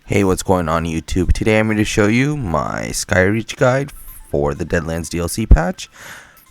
Hey, what's going on YouTube? Today I'm going to show you my Skyreach guide for the Deadlands DLC patch.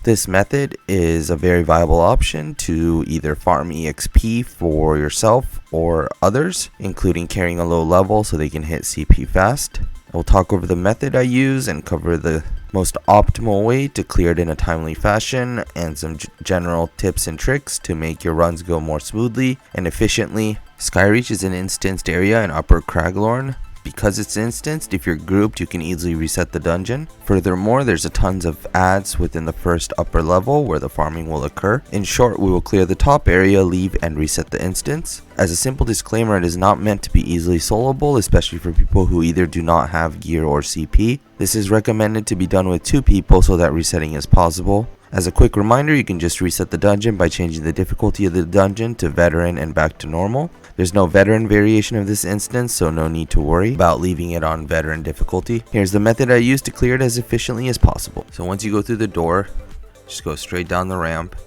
This method is a very viable option to either farm EXP for yourself or others, including carrying a low level so they can hit CP fast. I'll talk over the method I use and cover the most optimal way to clear it in a timely fashion and some general tips and tricks to make your runs go more smoothly and efficiently. Skyreach is an instanced area in Upper Craglorn. Because it's instanced, if you're grouped, you can easily reset the dungeon. Furthermore, there's a tons of ads within the first upper level where the farming will occur. In short, we will clear the top area, leave, and reset the instance. As a simple disclaimer, it is not meant to be easily soloable, especially for people who either do not have gear or CP. This is recommended to be done with 2 people so that resetting is possible. As a quick reminder, you can just reset the dungeon by changing the difficulty of the dungeon to veteran and back to normal. There's no veteran variation of this instance, so no need to worry about leaving it on veteran difficulty. Here's the method I use to clear it as efficiently as possible. So once you go through the door, just go straight down the ramp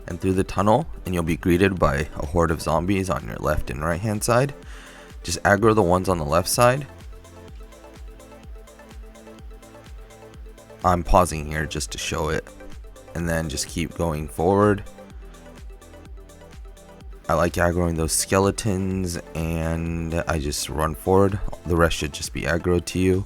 and through the tunnel, and you'll be greeted by a horde of zombies on your left and right hand side. Just aggro the ones on the left side. I'm pausing here just to show it, and then just keep going forward. I like aggroing those skeletons, and I just run forward. The rest should just be aggroed to you.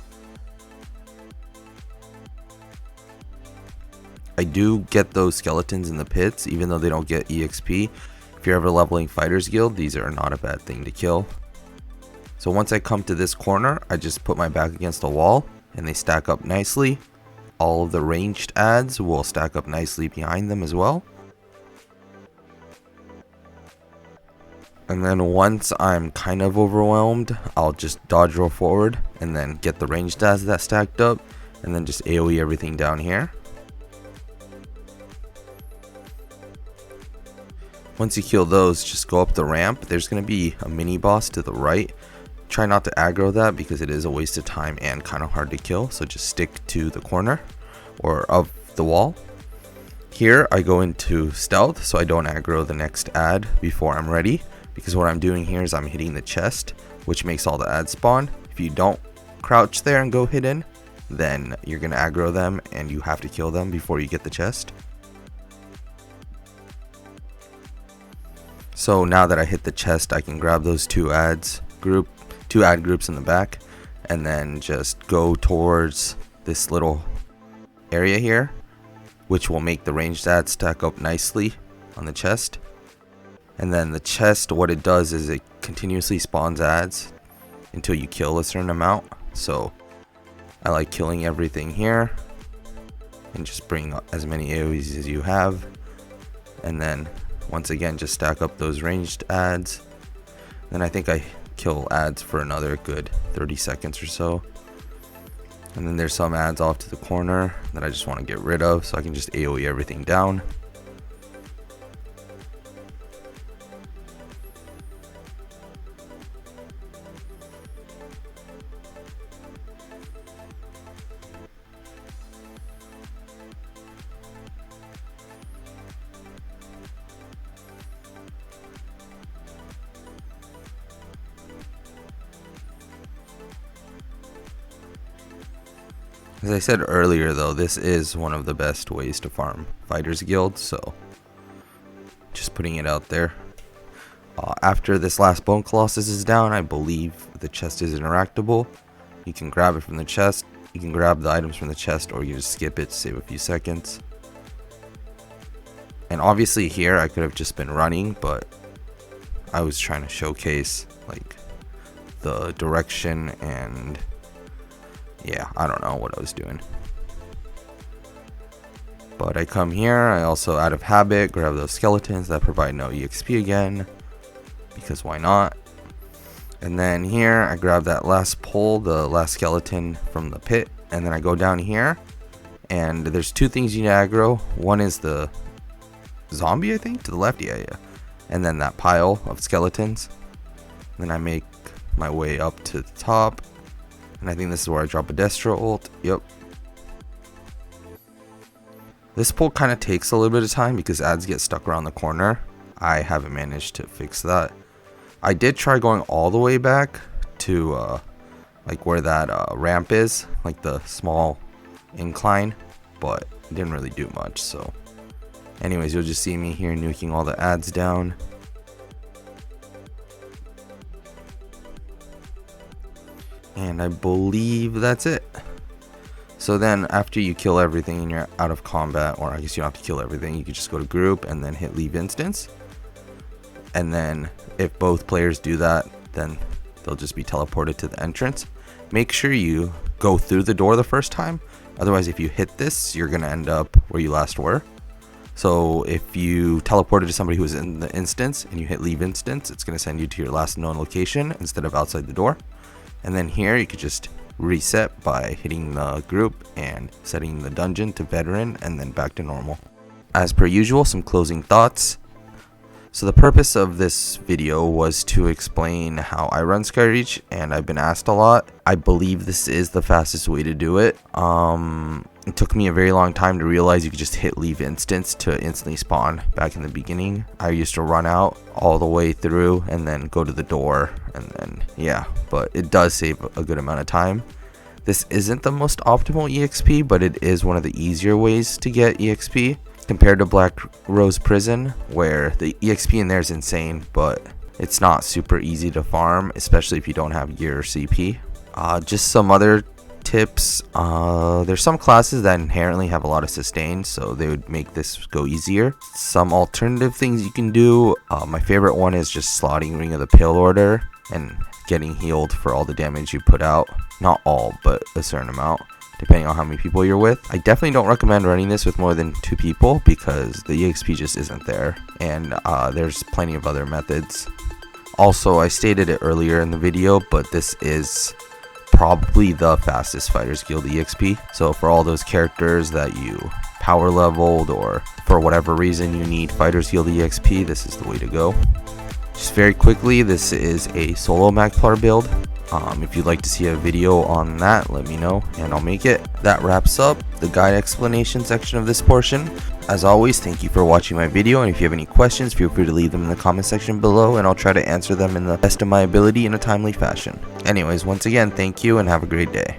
I do get those skeletons in the pits, even though they don't get EXP. If you're ever leveling Fighters Guild, these are not a bad thing to kill. So once I come to this corner, I just put my back against the wall, and they stack up nicely. All of the ranged ads will stack up nicely behind them as well. And then once I'm kind of overwhelmed, I'll just dodge roll forward and then get the ranged ads that stacked up, and then just AoE everything down here. Once you kill those, just go up the ramp. There's going to be a mini boss to the right. Try not to aggro that because it is a waste of time and kind of hard to kill, so just stick to the corner or of the wall. Here I go into stealth so I don't aggro the next ad before I'm ready, because what I'm doing here is I'm hitting the chest, which makes all the ads spawn. If you don't crouch there and go hidden, then you're going to aggro them and you have to kill them before you get the chest. So now that I hit the chest, I can grab those 2 ad groups in the back, and then just go towards this little area here, which will make the ranged ads stack up nicely on the chest. And then the chest, what it does is it continuously spawns ads until you kill a certain amount. So I like killing everything here and just bring up as many AoEs as you have, and then once again just stack up those ranged ads. Then I think I kill ads for another good 30 seconds or so, and then there's some ads off to the corner that I just want to get rid of, so I can just AoE everything down. As I said earlier though, this is one of the best ways to farm Fighters Guild, so just putting it out there. After this last Bone Colossus is down, I believe the chest is interactable. You can grab it from the chest, you can grab the items from the chest, or you just skip it to save a few seconds. And obviously here I could have just been running, but I was trying to showcase like the direction, and yeah, I don't know what I was doing. But I come here, I also out of habit grab those skeletons that provide no EXP again, because why not? And then here I grab that last pole, the last skeleton from the pit, and then I go down here, and there's 2 things you need to aggro. One is the zombie, I think, to the left, yeah, and then that pile of skeletons. Then I make my way up to the top, and I think this is where I drop a Destro ult. Yep. This pull kind of takes a little bit of time because ads get stuck around the corner. I haven't managed to fix that. I did try going all the way back to like where that ramp is, like the small incline, but it didn't really do much. So anyways, you'll just see me here nuking all the ads down. And I believe that's it. So then after you kill everything and you're out of combat, or I guess you don't have to kill everything, you can just go to group and then hit leave instance. And then if both players do that, then they'll just be teleported to the entrance. Make sure you go through the door the first time. Otherwise, if you hit this, you're going to end up where you last were. So if you teleported to somebody who was in the instance and you hit leave instance, it's going to send you to your last known location instead of outside the door. And then here you could just reset by hitting the group and setting the dungeon to veteran and then back to normal. As per usual, some closing thoughts. So the purpose of this video was to explain how I run Skyreach, and I've been asked a lot. I believe this is the fastest way to do it. It took me a very long time to realize you could just hit leave instance to instantly spawn back in the beginning. I used to run out all the way through and then go to the door, and then yeah, but it does save a good amount of time. This isn't the most optimal EXP, but it is one of the easier ways to get EXP compared to Black Rose Prison, where the EXP in there is insane, but it's not super easy to farm, especially if you don't have gear or CP. Just some other tips. There's some classes that inherently have a lot of sustain, so they would make this go easier. Some alternative things you can do. My favorite one is just slotting Ring of the Pale Order and getting healed for all the damage you put out. Not all, but a certain amount, depending on how many people you're with. I definitely don't recommend running this with more than 2 people because the EXP just isn't there, and there's plenty of other methods. Also, I stated it earlier in the video, but this is probably the fastest Fighters Guild EXP. So for all those characters that you power leveled, or for whatever reason you need Fighters Guild EXP, this is the way to go. Just very quickly, this is a solo Magplar build. If you'd like to see a video on that, let me know and I'll make it. That wraps up the guide explanation section of this portion. As always, thank you for watching my video, and if you have any questions, feel free to leave them in the comment section below and I'll try to answer them in the best of my ability in a timely fashion. Anyways, once again, thank you and have a great day.